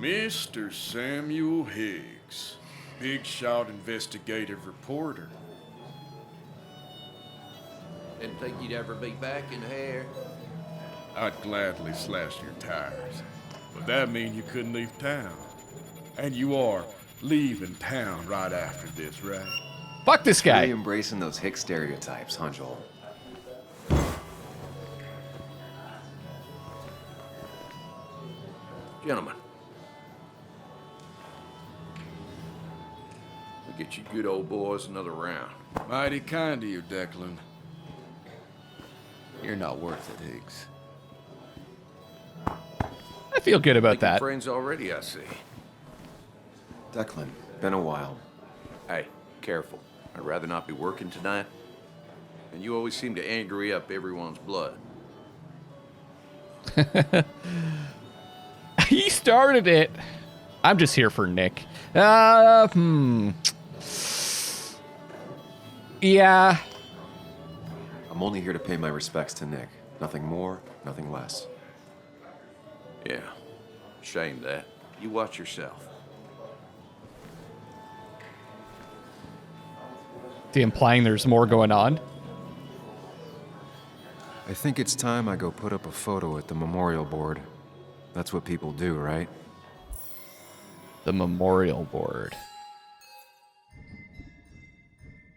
Mr. Samuel Higgs, big shot investigative reporter. Didn't think you'd ever be back in here. I'd gladly slash your tires, but that mean you couldn't leave town. And you are leaving town right after this, right? Fuck this guy. Really embracing those Hicks stereotypes, huh, Joel? Gentlemen. We'll get you good old boys another round. Mighty kind of you, Declan. You're not worth it, Higgs. I feel good about Making that. friends already, I see. Declan, been a while. Hey, careful. I'd rather not be working tonight. And you always seem to angry up everyone's blood. He started it. I'm just here for Nick. Yeah. I'm only here to pay my respects to Nick. Nothing more, nothing less. Yeah. Shame that. You watch yourself. Is he implying there's more going on? I think it's time I go put up a photo at the memorial board. That's what people do, right? The memorial board.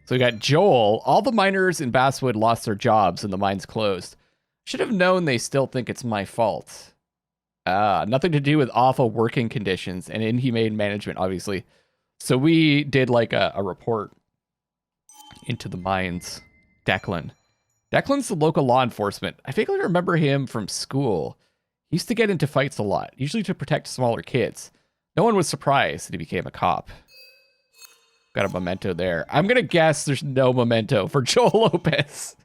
So we got Joel. All the miners in Basswood lost their jobs and the mines closed. Should have known they still think it's my fault. Nothing to do with awful working conditions and inhumane management, obviously. So we did like a report into the mines. Declan's the local law enforcement. I vaguely remember him from school. He used to get into fights a lot, usually to protect smaller kids. No one was surprised that he became a cop. Got a memento there. I'm going to guess there's no memento for Joel Lopez.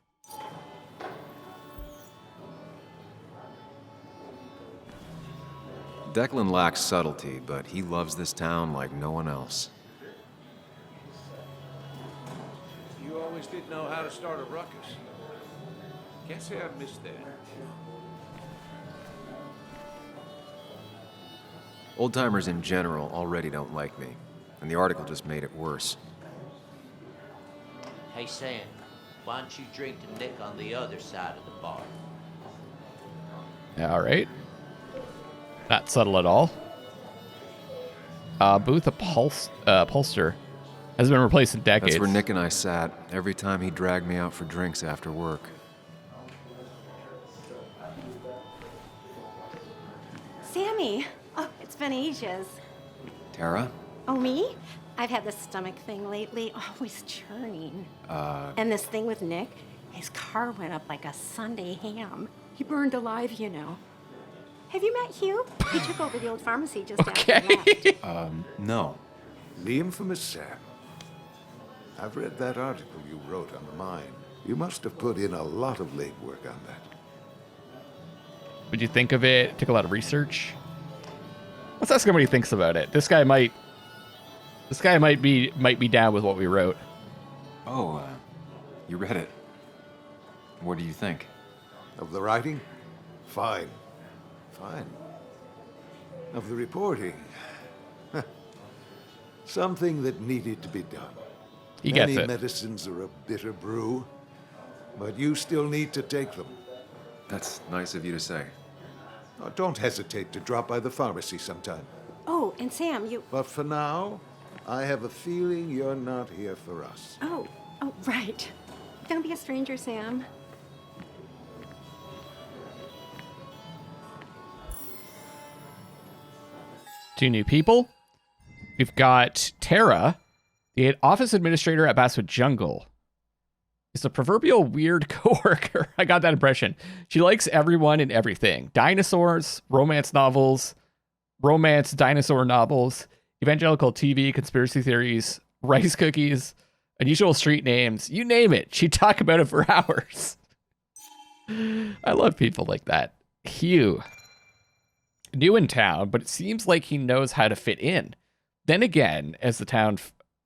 Declan lacks subtlety, but he loves this town like no one else. You always did know how to start a ruckus. Can't say I've missed that. Old-timers in general already don't like me, and the article just made it worse. Hey, Sam, why don't you drink to Nick on the other side of the bar? All right. Not subtle at all. Booth upholster has been replaced in decades. That's where Nick and I sat every time he dragged me out for drinks after work. Sammy! Oh, it's been ages. Tara? Oh, me? I've had this stomach thing lately, always churning. And this thing with Nick, his car went up like a Sunday ham. He burned alive, you know. Have you met Hugh? He took over the old pharmacy just after he left. No. The infamous Sam. I've read that article you wrote on the mine. You must have put in a lot of legwork on that. What'd you think of it? Took a lot of research. Let's ask him what he thinks about it. This guy might be down with what we wrote. Oh, you read it. What do you think? Of the writing? Fine. Fine. Of the reporting? Something that needed to be done. He gets Many it. medicines are a bitter brew, but you still need to take them. That's nice of you to say. Oh, don't hesitate to drop by the pharmacy sometime. Oh, and Sam, you... But for now, I have a feeling you're not here for us. Oh, right. Don't be a stranger, Sam. Two new people. We've got Tara, the office administrator at Basswood Jungle. Is a proverbial weird coworker. I got that impression. She likes everyone and everything. Dinosaurs, romance novels, romance dinosaur novels, evangelical TV, conspiracy theories, rice cookies, unusual street names. You name it. She'd talk about it for hours. I love people like that. Hugh. New in town, but it seems like he knows how to fit in. Then again, as the town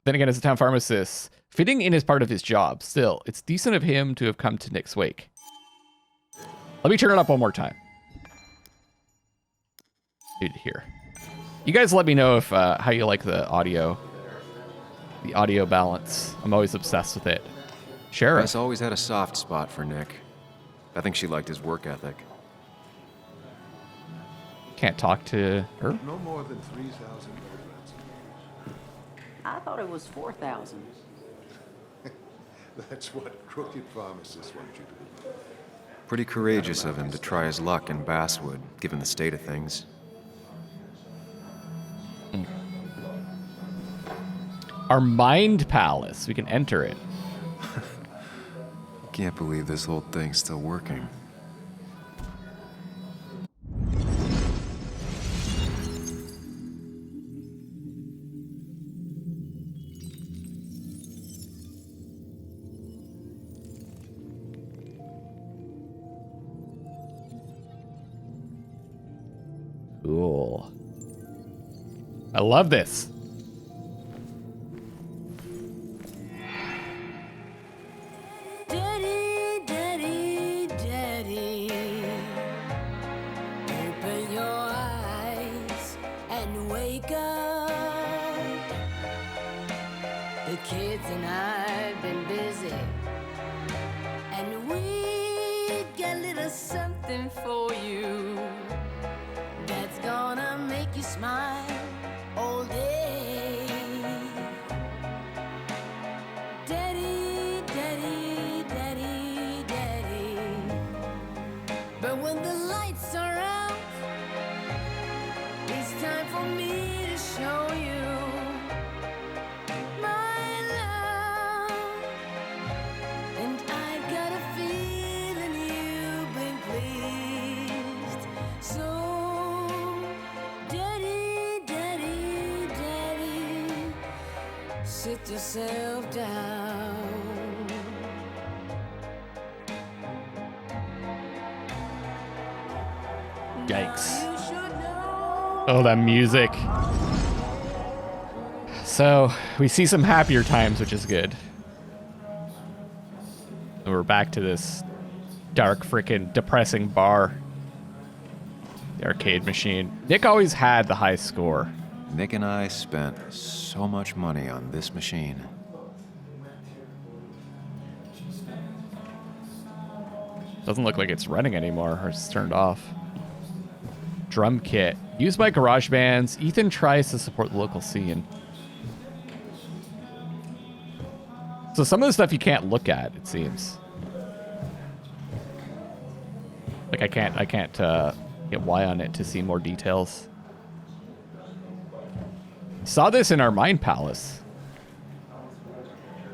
pharmacist, fitting in is part of his job. Still, it's decent of him to have come to Nick's wake. Let me turn it up one more time. Need to hear. You guys let me know if how you like the audio balance. I'm always obsessed with it. Sheriff. Bess always had a soft spot for Nick. I think she liked his work ethic. Can't talk to her. No more than 3,000 kilograms. I thought it was 4,000. That's what crooked pharmacists want you to do. Pretty courageous of him to try his luck in Basswood, given the state of things. Our mind palace. We can enter it. Can't believe this whole thing's still working. Cool. I love this. Daddy, daddy, daddy, open your eyes and wake up. The kids and I've been busy, and we got a little something for you that's gonna make you smile all day. Daddy, daddy, daddy, daddy. But when the lights are out, it's time for me to show you my love. And I've got a feeling you've been pleased. So, daddy, daddy, daddy, sit yourself down. Yikes. You should know. Oh, that music. So, we see some happier times, which is good. And we're back to this dark, freaking depressing bar. The arcade machine. Nick always had the high score. Nick and I spent so much money on this machine. Doesn't look like it's running anymore, or it's turned off. Drum kit. Used by garage bands. Ethan tries to support the local scene. So some of the stuff you can't look at, it seems. Like I can't get Y on it to see more details. Saw this in our Mind Palace.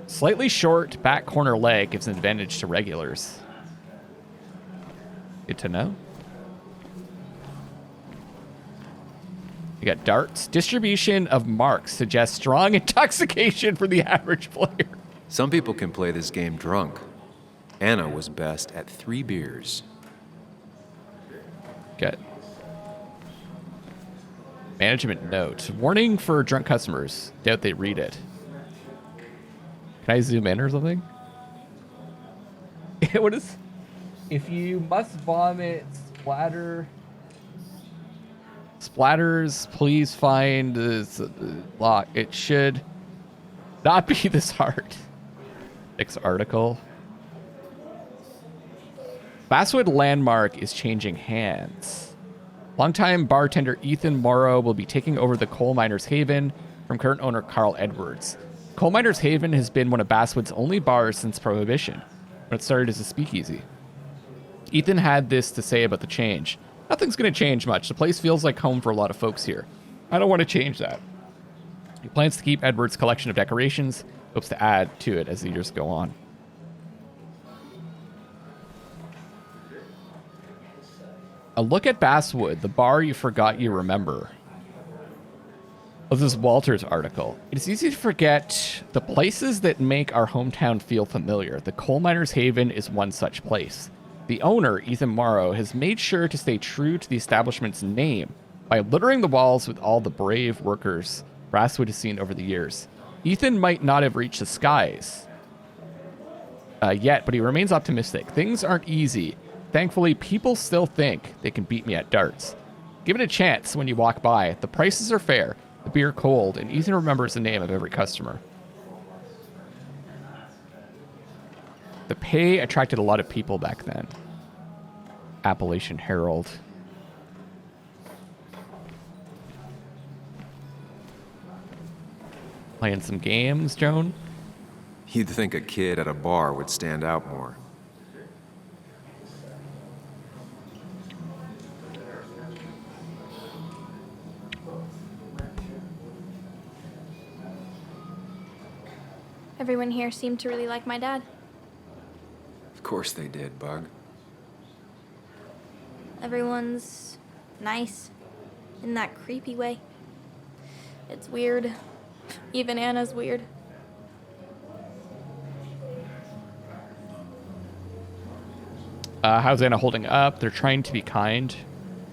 Slightly short back corner leg gives an advantage to regulars. Good to know. You got darts. Distribution of marks suggests strong intoxication for the average player. Some people can play this game drunk. Anna was best at 3 beers. Good. Management note. Warning for drunk customers. Doubt they read it. Can I zoom in or something? What is... If you must vomit, splatters, please find this lock. It should not be this hard. Next article. Basswood landmark is changing hands. Longtime bartender Ethan Morrow will be taking over the Coal Miners Haven from current owner Carl Edwards. Coal Miners Haven has been one of Basswood's only bars since Prohibition, when it started as a speakeasy. Ethan had this to say about the change. Nothing's going to change much. The place feels like home for a lot of folks here. I don't want to change that. He plans to keep Edward's collection of decorations, hopes to add to it as the years go on. A look at Basswood, the bar you forgot you remember. This is Walter's article. It's easy to forget the places that make our hometown feel familiar. The Coal Miners Haven is one such place. The owner, Ethan Morrow, has made sure to stay true to the establishment's name by littering the walls with all the brave workers Basswood has seen over the years. Ethan might not have reached the skies yet, but he remains optimistic. Things aren't easy. Thankfully, people still think they can beat me at darts. Give it a chance when you walk by. The prices are fair, the beer cold, and Ethan remembers the name of every customer. The pay attracted a lot of people back then. Appalachian Herald. Playing some games, Joan? You'd think a kid at a bar would stand out more. Everyone here seemed to really like my dad. Of course they did, Bug. Everyone's nice in that creepy way. It's weird. Even Anna's weird. How's Anna holding up? They're trying to be kind.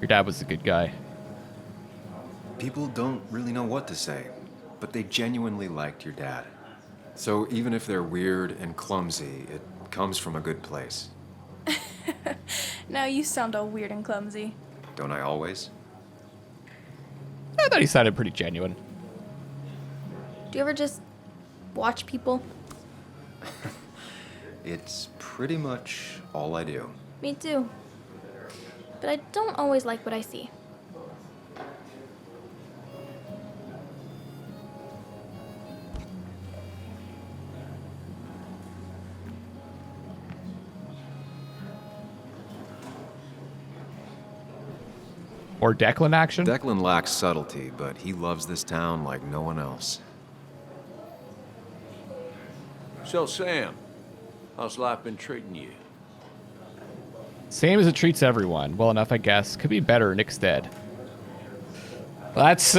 Your dad was a good guy. People don't really know what to say, but they genuinely liked your dad. So even if they're weird and clumsy, it comes from a good place. Now you sound all weird and clumsy. Don't I always? I thought he sounded pretty genuine. Do you ever just watch people? It's pretty much all I do. Me too. But I don't always like what I see. Or Declan action? Declan lacks subtlety, but he loves this town like no one else. So, Sam, how's life been treating you? Same as it treats everyone. Well enough, I guess. Could be better. Nick's dead. Well, that's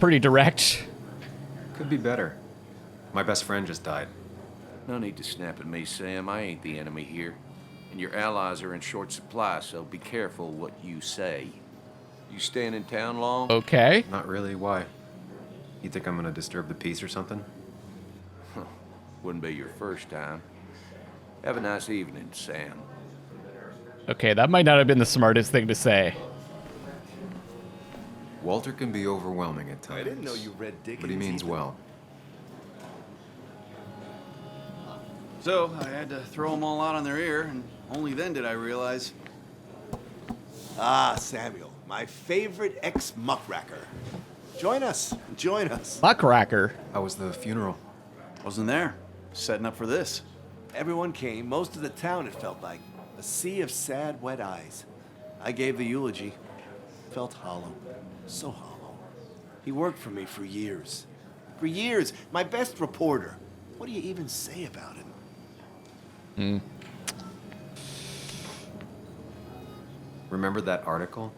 pretty direct. Could be better. My best friend just died. No need to snap at me, Sam. I ain't the enemy here. And your allies are in short supply, so be careful what you say. You staying in town long? Okay. Not really. Why? You think I'm gonna disturb the peace or something? Wouldn't be your first time. Have a nice evening, Sam. Okay, that might not have been the smartest thing to say. Walter can be overwhelming at times. I didn't know you read Dickens. But he means either. well. So I had to throw them all out on their ear, and only then did I realize. Ah, Samuel, my favorite ex-muckracker. Join us. Join us. Muckracker. How was the funeral? Wasn't there. Setting up for this. Everyone came, most of the town, it felt like. A sea of sad, wet eyes. I gave the eulogy. Felt hollow. So hollow. He worked for me for years. For years. My best reporter. What do you even say about him? Remember that article?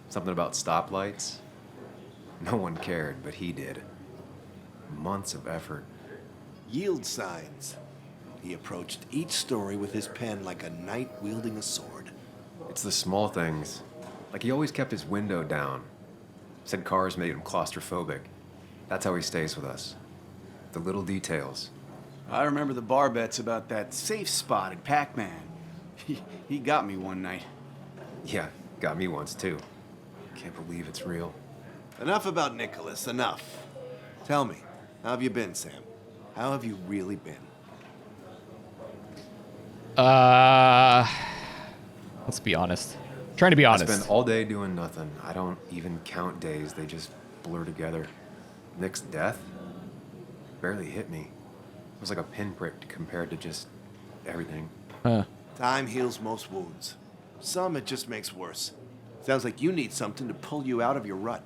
Something about stoplights? No one cared, but he did. Months of effort. Yield signs. He approached each story with his pen like a knight wielding a sword. It's the small things. Like he always kept his window down. Said cars made him claustrophobic. That's how he stays with us. The little details. I remember the bar bets about that safe spot at Pac-Man. He got me one night. Yeah, got me once too. Can't believe it's real. Enough about Nicholas, enough. Tell me, how have you been, Sam? How have you really been? Let's be honest. Trying to be honest. I spend all day doing nothing. I don't even count days. They just blur together. Nick's death barely hit me. It was like a pinprick compared to just everything. Huh. Time heals most wounds. Some it just makes worse. Sounds like you need something to pull you out of your rut.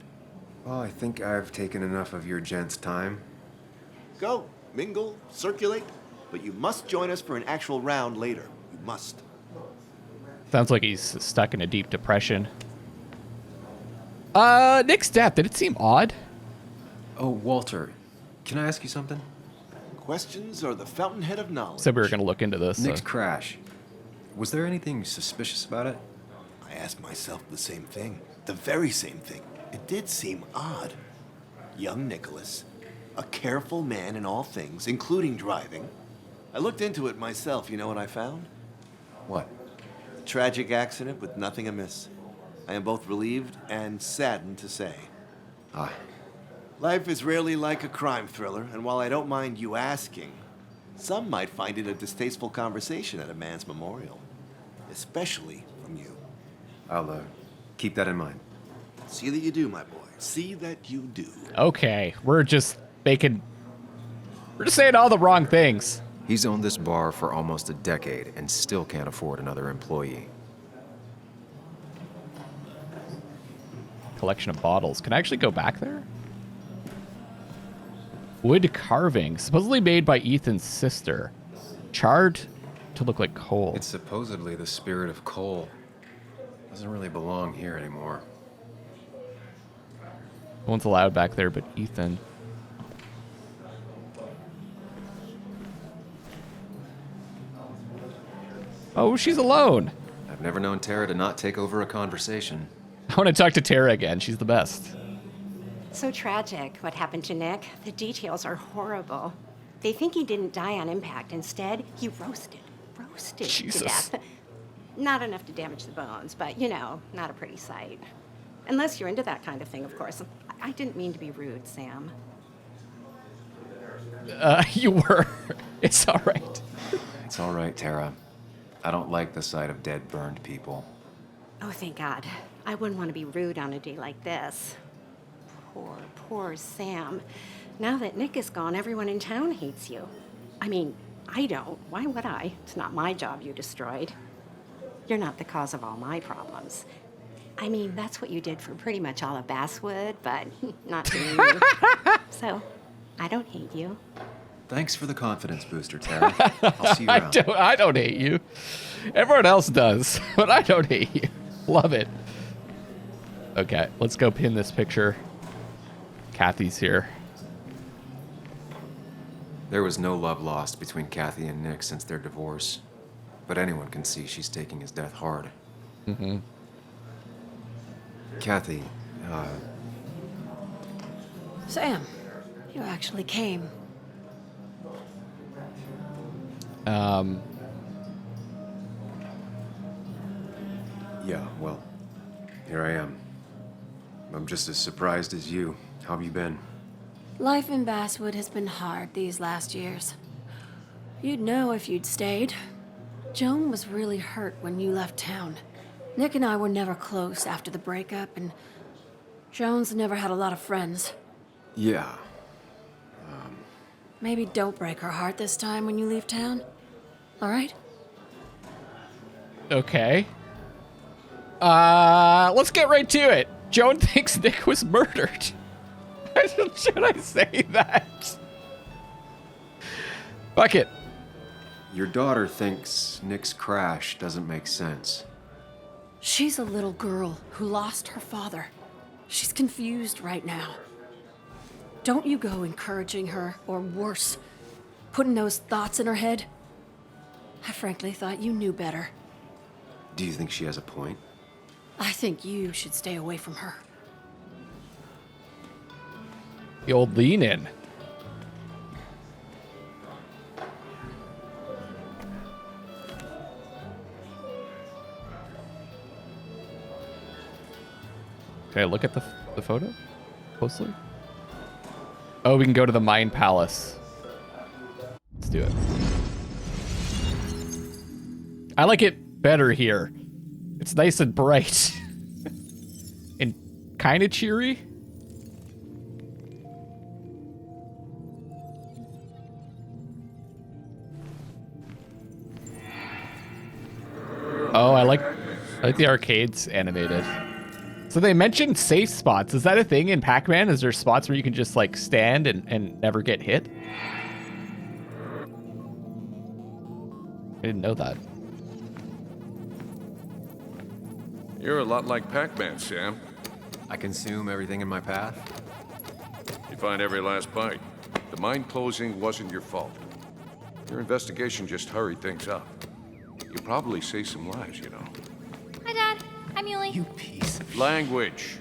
Well, I think I've taken enough of your gents' time. Go, mingle, circulate, but you must join us for an actual round later. You must. Sounds like he's stuck in a deep depression. Nick's death, did it seem odd? Oh, Walter, can I ask you something? Questions are the fountainhead of knowledge. Said we were going to look into this. Nick's crash. Was there anything suspicious about it? I asked myself the same thing. The very same thing. It did seem odd. Young Nicholas, a careful man in all things, including driving. I looked into it myself. You know what I found? What? A tragic accident with nothing amiss. I am both relieved and saddened to say. Ah, Life is rarely like a crime thriller, and while I don't mind you asking, some might find it a distasteful conversation at a man's memorial. Especially from you. I'll keep that in mind. See that you do, my boy. See that you do. Okay, we're just saying all the wrong things. He's owned this bar for almost a decade and still can't afford another employee. Collection of bottles. Can I actually go back there? Wood carving, supposedly made by Ethan's sister. Charred to look like coal. It's supposedly the spirit of coal. Doesn't really belong here anymore. No one's allowed back there but Ethan. Oh, she's alone. I've never known Tara to not take over a conversation. I want to talk to Tara again. She's the best. So tragic what happened to Nick. The details are horrible. They think he didn't die on impact. Instead, he roasted Jesus. to death. Not enough to damage the bones, but you know, not a pretty sight. Unless you're into that kind of thing, of course. I didn't mean to be rude, Sam. You were. It's all right. It's all right, Tara. I don't like the sight of dead, burned people. Oh, thank God. I wouldn't want to be rude on a day like this. Poor Sam. Now that Nick is gone, everyone in town hates you. I mean, I don't. Why would I? It's not my job you destroyed. You're not the cause of all my problems. I mean, that's what you did for pretty much all of Basswood, but not to me. So, I don't hate you. Thanks for the confidence booster, Tara. I'll see you around. I don't hate you. Everyone else does, but I don't hate you. Love it. Okay, let's go pin this picture. Kathy's here. There was no love lost between Kathy and Nick since their divorce, but anyone can see she's taking his death hard. Mm-hmm. Kathy, Sam, you actually came. Yeah, well, here I am. I'm just as surprised as you. How have you been? Life in Basswood has been hard these last years. You'd know if you'd stayed. Joan was really hurt when you left town. Nick and I were never close after the breakup, and Joan's never had a lot of friends. Yeah. Maybe don't break her heart this time when you leave town. All right? Okay. Let's get right to it. Joan thinks Nick was murdered. Should I say that? Fuck it. Your daughter thinks Nick's crash doesn't make sense. She's a little girl who lost her father. She's confused right now. Don't you go encouraging her, or worse, putting those thoughts in her head. I frankly thought you knew better. Do you think she has a point? I think you should stay away from her. The old lean in. Okay, look at the photo closely. Oh, we can go to the Mind Palace. Let's do it. I like it better here. It's nice and bright. And kind of cheery. Oh, I like the arcades animated. So they mentioned safe spots. Is that a thing in Pac-Man? Is there spots where you can just like stand and never get hit? I didn't know that. You're a lot like Pac-Man, Sam. I consume everything in my path. You find every last bite. The mine closing wasn't your fault. Your investigation just hurried things up. You probably saved some lives, you know. Hi, Dad. I'm Yuli. You piece of Language.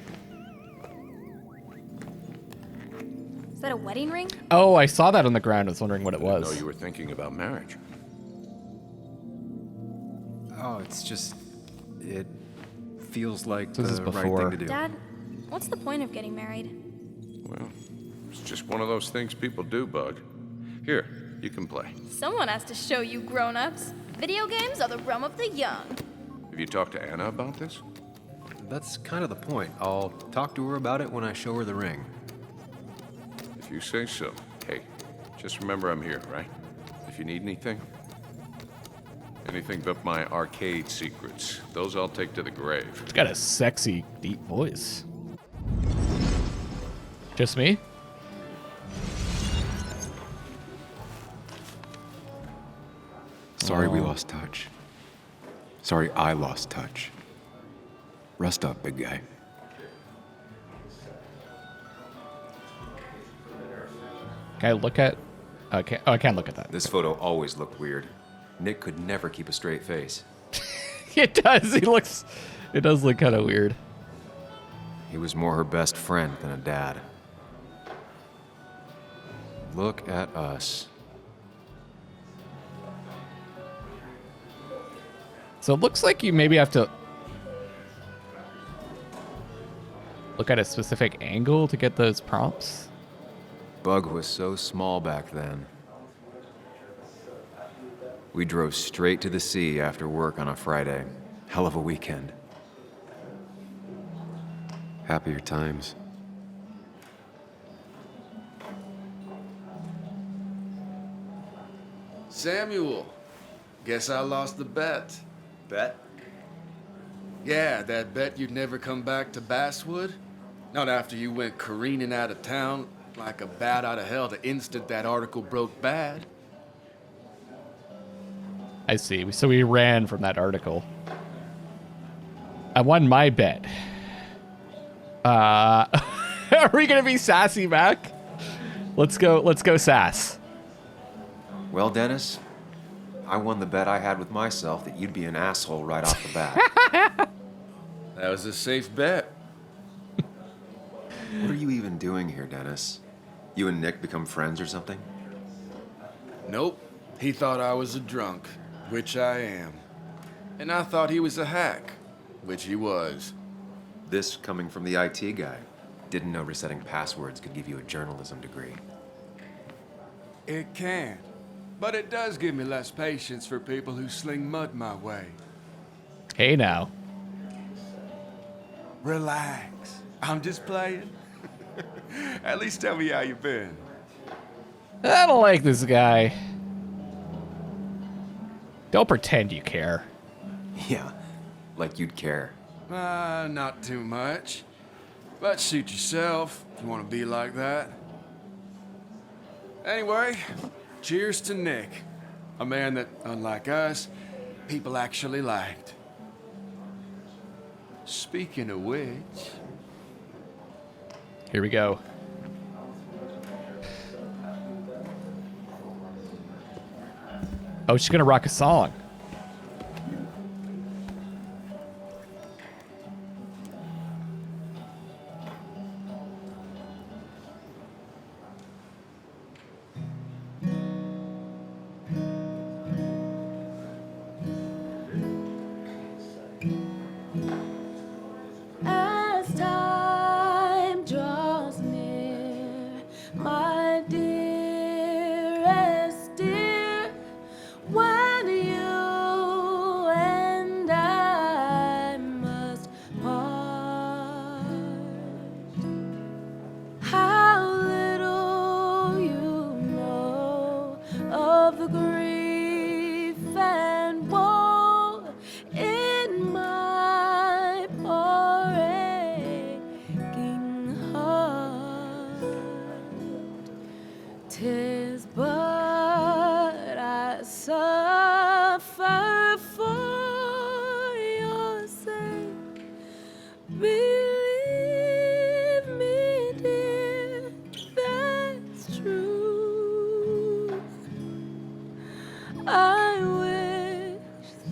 Is that a wedding ring? Oh, I saw that on the ground. I was wondering what it I know was. you were thinking about marriage. Oh, it's just... it feels like So this is the right before. thing to do. Dad, what's the point of getting married? Well, it's just one of those things people do, Bug. Here, you can play. Someone has to show you grown-ups. Video games are the realm of the young. Have you talked to Anna about this? That's kind of the point. I'll talk to her about it when I show her the ring. If you say so. Hey, just remember I'm here, right? If you need anything. Anything but my arcade secrets. Those I'll take to the grave. It's got a sexy, deep voice. Just me? Sorry we lost touch. Sorry I lost touch. Rest up, big guy. Can I look at... Okay. Oh, I can't look at that. This photo always looked weird. Nick could never keep a straight face. It does. It does look kind of weird. He was more her best friend than a dad. Look at us. So it looks like you maybe have to look at a specific angle to get those prompts. Bug was so small back then. We drove straight to the sea after work on a Friday. Hell of a weekend. Happier times. Samuel, guess I lost the bet. Bet? Yeah, that bet you'd never come back to Basswood. Not after you went careening out of town like a bat out of hell the instant that article broke bad. I see. So we ran from that article. I won my bet. Are we gonna be sassy back? Let's go sass. Well, Dennis, I won the bet I had with myself that you'd be an asshole right off the bat. That was a safe bet. What are you even doing here, Dennis? You and Nick become friends or something? Nope. He thought I was a drunk, which I am. And I thought he was a hack, which he was. This coming from the IT guy. Didn't know resetting passwords could give you a journalism degree. It can. But it does give me less patience for people who sling mud my way. Hey now. Relax. I'm just playing. At least tell me how you been. I don't like this guy. Don't pretend you care. Yeah, like you'd care. Not too much. But suit yourself if you want to be like that. Anyway, cheers to Nick. A man that, unlike us, people actually liked. Speaking of which... Here we go. Oh, she's gonna rock a song. As time draws near, my dearest dear, when you and I must part, how little you know of the grief and woe in my poor aching heart. 'Tis but I suffer for your sake. Believe me, dear, that's true. I wish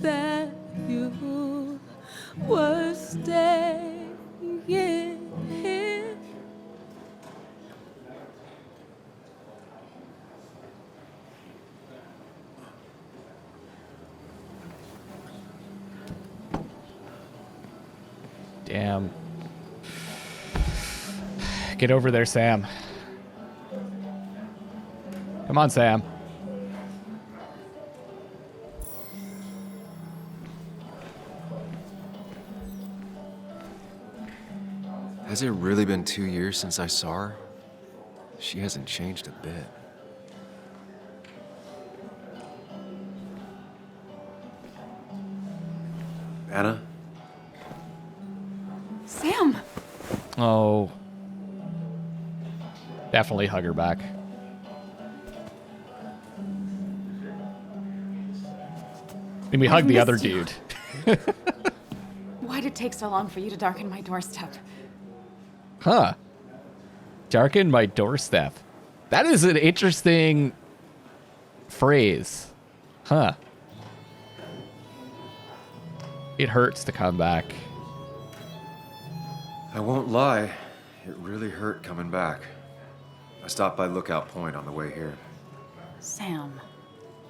that you were staying here. am. Get over there, Sam. Come on, Sam. Has it really been 2 years since I saw her? She hasn't changed a bit. Anna? Sam! Oh. Definitely hug her back. And we hug the other dude. Why'd it take so long for you to darken my doorstep? Huh. Darken my doorstep. That is an interesting phrase. Huh. It hurts to come back. I won't lie, it really hurt coming back. I stopped by Lookout Point on the way here. Sam,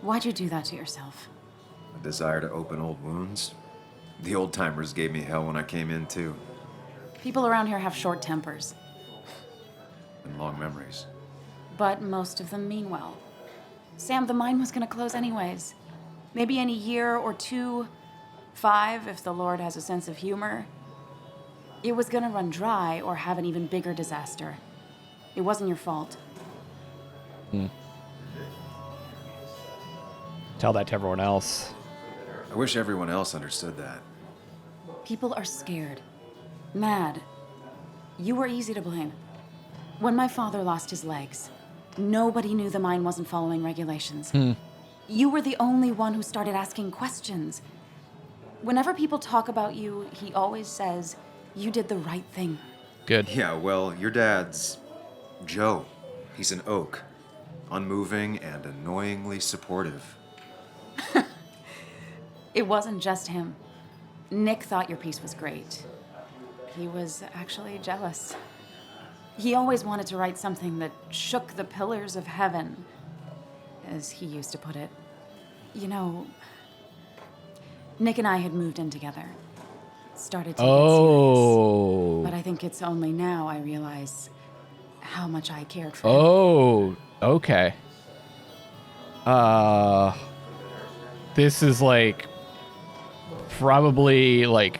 why'd you do that to yourself? A desire to open old wounds. The old-timers gave me hell when I came in, too. People around here have short tempers, And long memories. but most of them mean well. Sam, the mine was gonna close anyways. Maybe in a year or 2, 5, if the Lord has a sense of humor. It was gonna run dry or have an even bigger disaster. It wasn't your fault. Tell that to everyone else. I wish everyone else understood that. People are scared. Mad. You were easy to blame. When my father lost his legs, nobody knew the mine wasn't following regulations. You were the only one who started asking questions. Whenever people talk about you, he always says, you did the right thing. Good. Yeah, well, your dad's Joe. He's an oak. Unmoving and annoyingly supportive. It wasn't just him. Nick thought your piece was great. He was actually jealous. He always wanted to write something that shook the pillars of heaven, as he used to put it. You know, Nick and I had moved in together. Started to get serious. But I think it's only now I realize how much I cared for him. Oh, okay. This is like probably like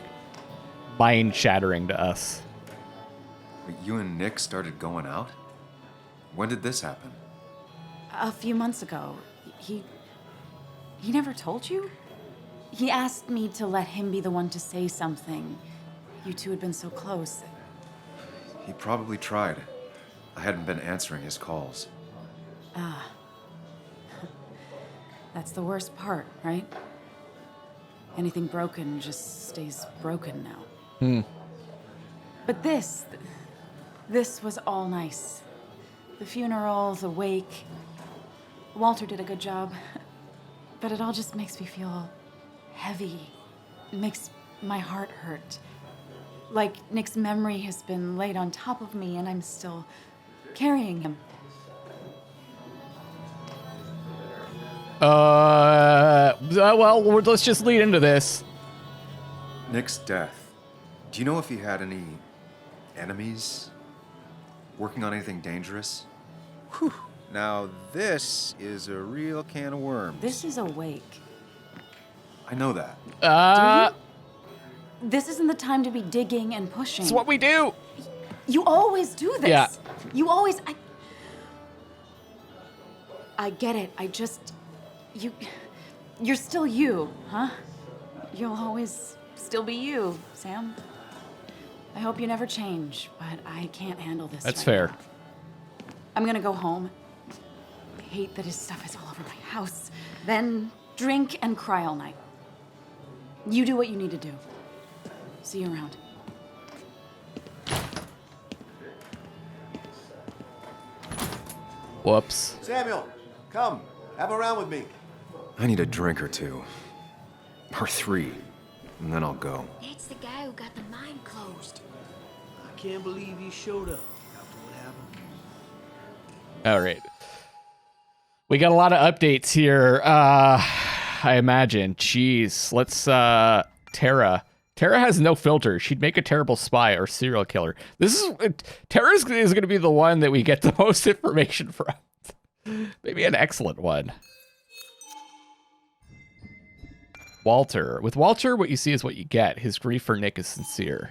mind shattering to us. But you and Nick started going out? When did this happen? A few months ago. He never told you? He asked me to let him be the one to say something. You two had been so close. He probably tried. I hadn't been answering his calls. That's the worst part, right? Anything broken just stays broken now. But this was all nice. The funeral, the wake. Walter did a good job. But it all just makes me feel heavy. It makes my heart hurt. Like Nick's memory has been laid on top of me and I'm still carrying him. Well, let's just lead into this. Nick's death. Do you know if he had any enemies? Working on anything dangerous? Whew. Now this is a real can of worms. This is a wake. I know that. This isn't the time to be digging and pushing. It's what we do. You always do this. Yeah. You always. I get it. You're still you, huh? You'll always still be you, Sam. I hope you never change, but I can't handle this. That's right fair. now. I'm gonna go home. I hate that his stuff is all over my house. Then drink and cry all night. You do what you need to do. See you around. Whoops. Samuel, come. Have a round with me. I need a drink or two. Or 3. And then I'll go. It's the guy who got the mine closed. I can't believe you showed up after what happened. All right. We got a lot of updates here. I imagine. Jeez. Let's Tara Tara has no filter. She'd make a terrible spy or serial killer. Tara is going to be the one that we get the most information from. Maybe an excellent one. Walter. With Walter, what you see is what you get. His grief for Nick is sincere.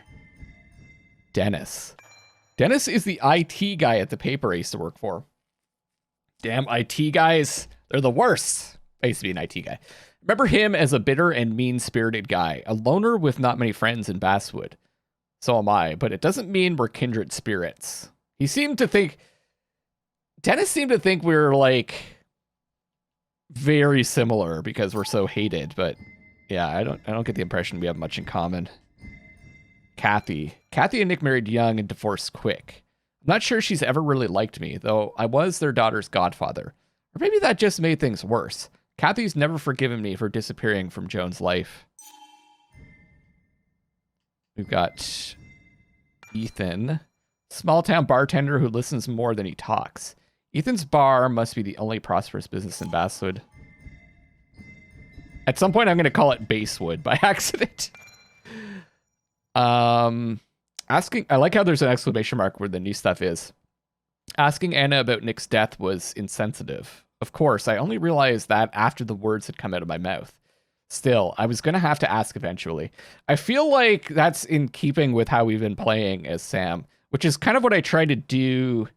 Dennis. Dennis is the IT guy at the paper I used to work for. Damn IT guys. They're the worst. I used to be an IT guy. Remember him as a bitter and mean-spirited guy, a loner with not many friends in Basswood. So am I, but it doesn't mean we're kindred spirits. Dennis seemed to think we were like very similar because we're so hated, but yeah, I don't get the impression we have much in common. Kathy and Nick married young and divorced quick. I'm not sure she's ever really liked me, though I was their daughter's godfather. Or maybe that just made things worse. Kathy's never forgiven me for disappearing from Joan's life. We've got Ethan, small town bartender who listens more than he talks. Ethan's bar must be the only prosperous business in Basswood. At some point, I'm going to call it Basswood by accident. I like how there's an exclamation mark where the new stuff is. Asking Anna about Nick's death was insensitive. Of course, I only realized that after the words had come out of my mouth. Still, I was going to have to ask eventually. I feel like that's in keeping with how we've been playing as Sam, which is kind of what I try to do.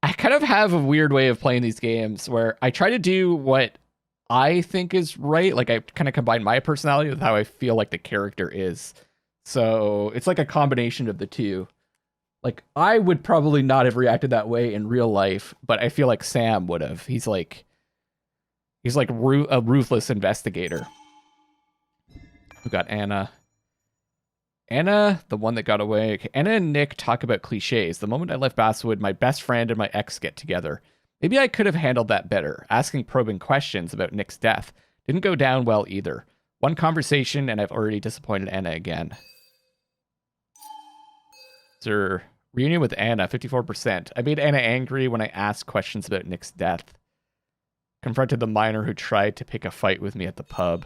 I kind of have a weird way of playing these games where I try to do what I think is right. Like I kind of combine my personality with how I feel like the character is. So it's like a combination of the two. Like, I would probably not have reacted that way in real life, but I feel like Sam would have. He's like a ruthless investigator. We got Anna. Anna, the one that got away. Okay, Anna and Nick talk about cliches. The moment I left Basswood, my best friend and my ex get together. Maybe I could have handled that better. Asking probing questions about Nick's death didn't go down well either. One conversation, and I've already disappointed Anna again. Sir. Reunion with Anna, 54%. I made Anna angry when I asked questions about Nick's death. Confronted the miner who tried to pick a fight with me at the pub.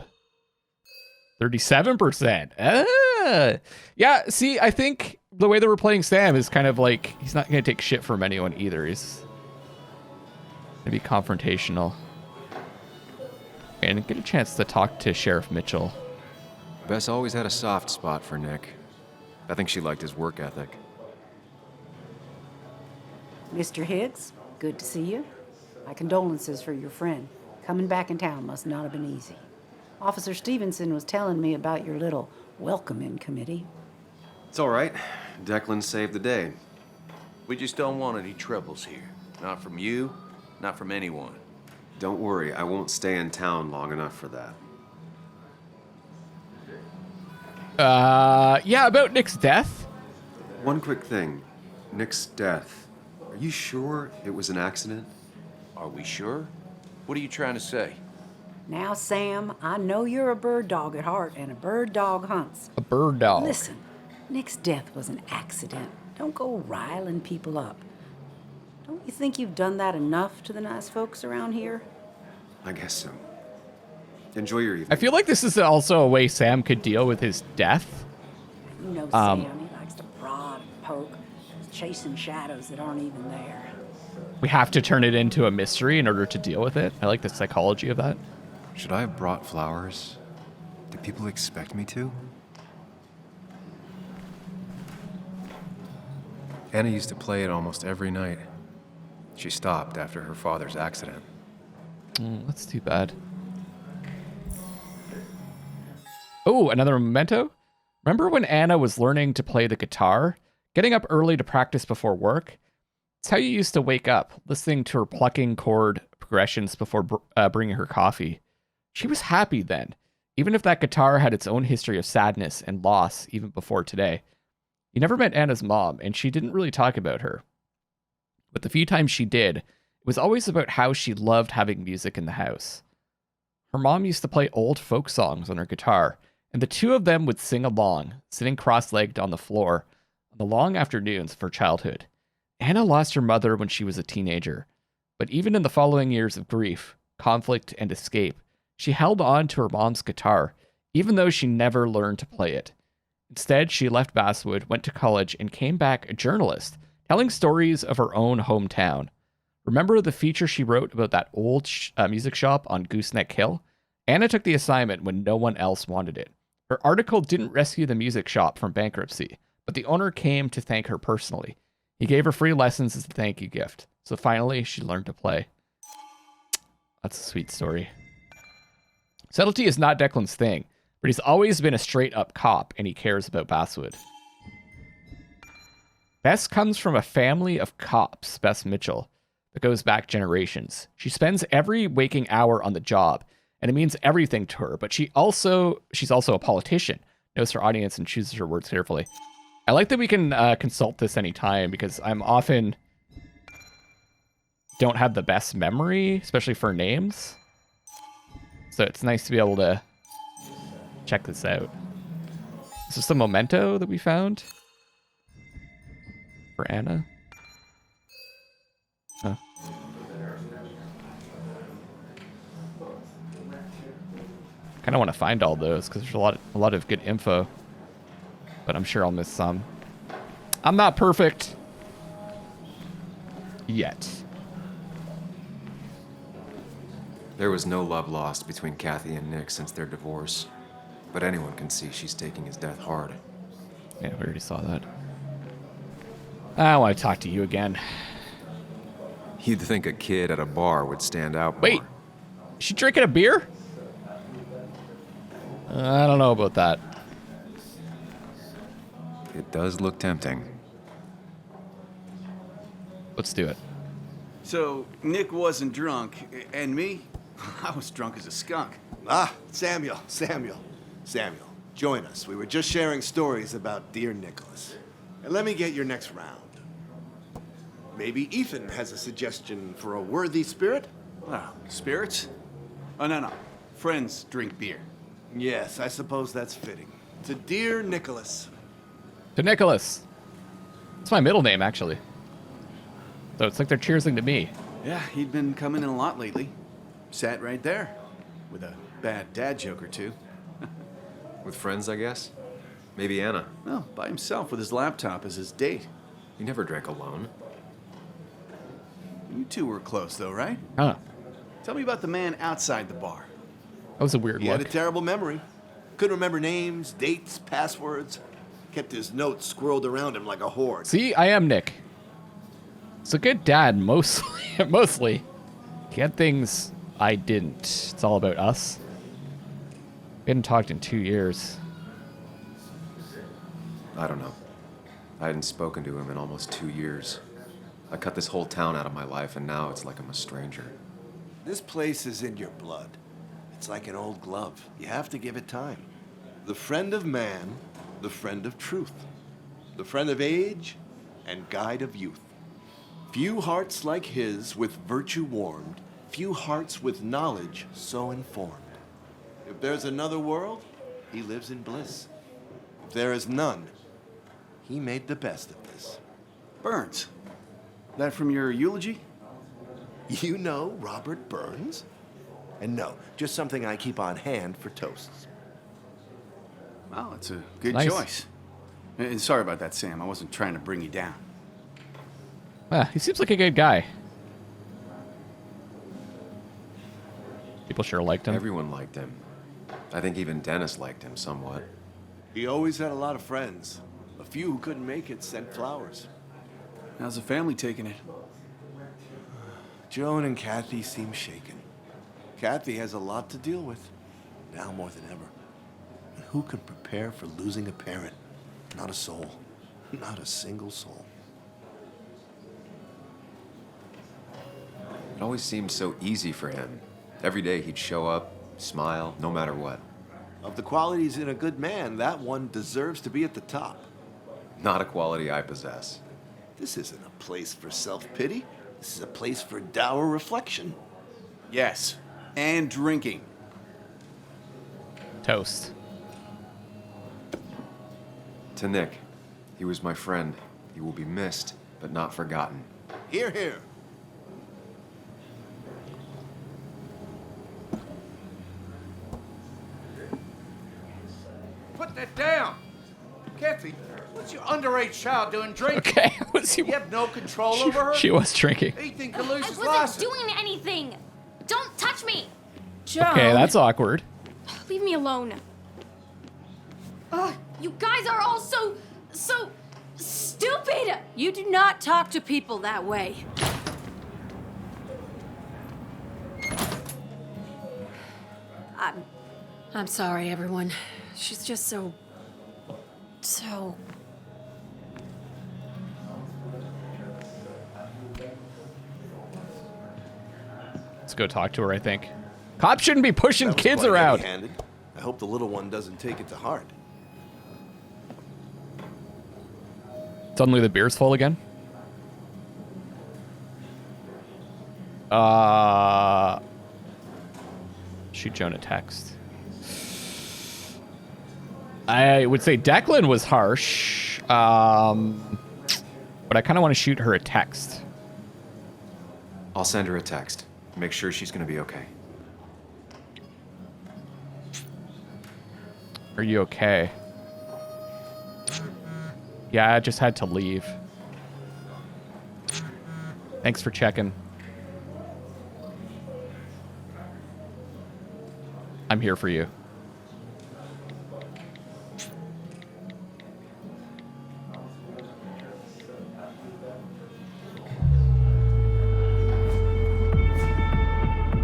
37%. Yeah, see, I think the way that we're playing Sam is kind of like, he's not going to take shit from anyone either. He's going to be confrontational. And get a chance to talk to Sheriff Mitchell. Bess always had a soft spot for Nick. I think she liked his work ethic. Mr. Higgs, good to see you. My condolences for your friend. Coming back in town must not have been easy. Officer Stevenson was telling me about your little welcoming committee. It's all right. Declan saved the day. We just don't want any troubles here. Not from you, not from anyone. Don't worry, I won't stay in town long enough for that. Yeah, about Nick's death? One quick thing. Nick's death. Are you sure it was an accident? Are we sure? What are you trying to say? Now, Sam, I know you're a bird dog at heart, and a bird dog hunts. A bird dog. Listen, Nick's death was an accident. Don't go riling people up. Don't you think you've done that enough to the nice folks around here? I guess so. Enjoy your evening. I feel like this is also a way Sam could deal with his death. You know Sam, he likes to prod and poke, chasing shadows that aren't even there. We have to turn it into a mystery in order to deal with it. I like the psychology of that. Should I have brought flowers? Do people expect me to? Anna used to play it almost every night. She stopped after her father's accident. That's too bad. Oh, another memento? Remember when Anna was learning to play the guitar? Getting up early to practice before work? It's how you used to wake up, listening to her plucking chord progressions before bringing her coffee. She was happy then, even if that guitar had its own history of sadness and loss even before today. You never met Anna's mom, and she didn't really talk about her. But the few times she did, it was always about how she loved having music in the house. Her mom used to play old folk songs on her guitar, and the two of them would sing along, sitting cross-legged on the floor, on the long afternoons of her childhood. Anna lost her mother when she was a teenager, but even in the following years of grief, conflict, and escape, she held on to her mom's guitar, even though she never learned to play it. Instead, she left Basswood, went to college, and came back a journalist, telling stories of her own hometown. Remember the feature she wrote about that old music shop on Gooseneck Hill? Anna took the assignment when no one else wanted it. Her article didn't rescue the music shop from bankruptcy, but the owner came to thank her personally. He gave her free lessons as a thank you gift. So finally, she learned to play. That's a sweet story. Subtlety is not Declan's thing, but he's always been a straight-up cop, and he cares about Basswood. Bess comes from a family of cops, Bess Mitchell, that goes back generations. She spends every waking hour on the job, and it means everything to her, but she's also a politician, knows her audience, and chooses her words carefully. I like that we can consult this anytime, because I'm often don't have the best memory, especially for names. So it's nice to be able to check this out. Is this a memento that we found for Anna? Huh. Kind of want to find all those because there's a lot of good info, but I'm sure I'll miss some. I'm not perfect yet. There was no love lost between Kathy and Nick since their divorce, but anyone can see she's taking his death hard. Yeah, we already saw that. I want to talk to you again. You'd think a kid at a bar would stand out more. Wait, is she drinking a beer? I don't know about that. It does look tempting. Let's do it. So, Nick wasn't drunk, and me? I was drunk as a skunk. Ah, Samuel, join us. We were just sharing stories about dear Nicholas. And let me get your next round. Maybe Ethan has a suggestion for a worthy spirit? Wow, spirits? Oh, no. Friends drink beer. Yes, I suppose that's fitting. To dear Nicholas. To Nicholas. That's my middle name, actually. So it's like they're cheersing to me. Yeah, he'd been coming in a lot lately. Sat right there. With a bad dad joke or two. With friends, I guess? Maybe Anna. Well, by himself with his laptop as his date. He never drank alone. You two were close, though, right? Huh. Tell me about the man outside the bar. That was a weird He look. had a terrible memory. Couldn't remember names, dates, passwords. Kept his notes squirreled around him like a hoard. See, I am Nick. It's a good dad, mostly. Mostly. He had things I didn't. It's all about us. We hadn't talked in 2 years. I don't know. I hadn't spoken to him in almost 2 years. I cut this whole town out of my life, and now it's like I'm a stranger. This place is in your blood. It's like an old glove. You have to give it time. The friend of man, the friend of truth. The friend of age, and guide of youth. Few hearts like his with virtue warmed, few hearts with knowledge so informed. If there's another world, he lives in bliss. If there is none, he made the best of this. Burns. That from your eulogy? You know Robert Burns? And no, just something I keep on hand for toasts. Well, it's a good Nice. choice. And sorry about that, Sam. I wasn't trying to bring you down. He seems like a good guy. People sure liked him. Everyone liked him. I think even Dennis liked him somewhat. He always had a lot of friends. A few who couldn't make it sent flowers. How's the family taking it? Joan and Kathy seem shaken. Kathy has a lot to deal with, now more than ever. And who can prepare for losing a parent? Not a soul. Not a single soul. It always seemed so easy for him. Every day he'd show up, smile, no matter what. Of the qualities in a good man, that one deserves to be at the top. Not a quality I possess. This isn't a place for self-pity. This is a place for dour reflection. Yes, and drinking. Toast. To Nick, he was my friend. He will be missed, but not forgotten. Hear, hear. Put that down. Kathy, what's your underage child doing drinking? Okay. You have no control over her? She was drinking. Anything could lose his I wasn't license. doing anything. Don't touch me. Joan. Okay, that's awkward. Leave me alone. Ugh, you guys are all so stupid. You do not talk to people that way. I'm sorry, everyone. She's just so... Let's go talk to her, I think. Cops shouldn't be pushing That was kids quite around. heavy-handed. I hope the little one doesn't take it to heart. Suddenly the beer's full again. Shoot Joan a text. I would say Declan was harsh, but I kind of want to shoot her a text. I'll send her a text. Make sure she's gonna be okay. Are you okay? Yeah, I just had to leave. Thanks for checking. I'm here for you.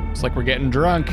Looks like we're getting drunk.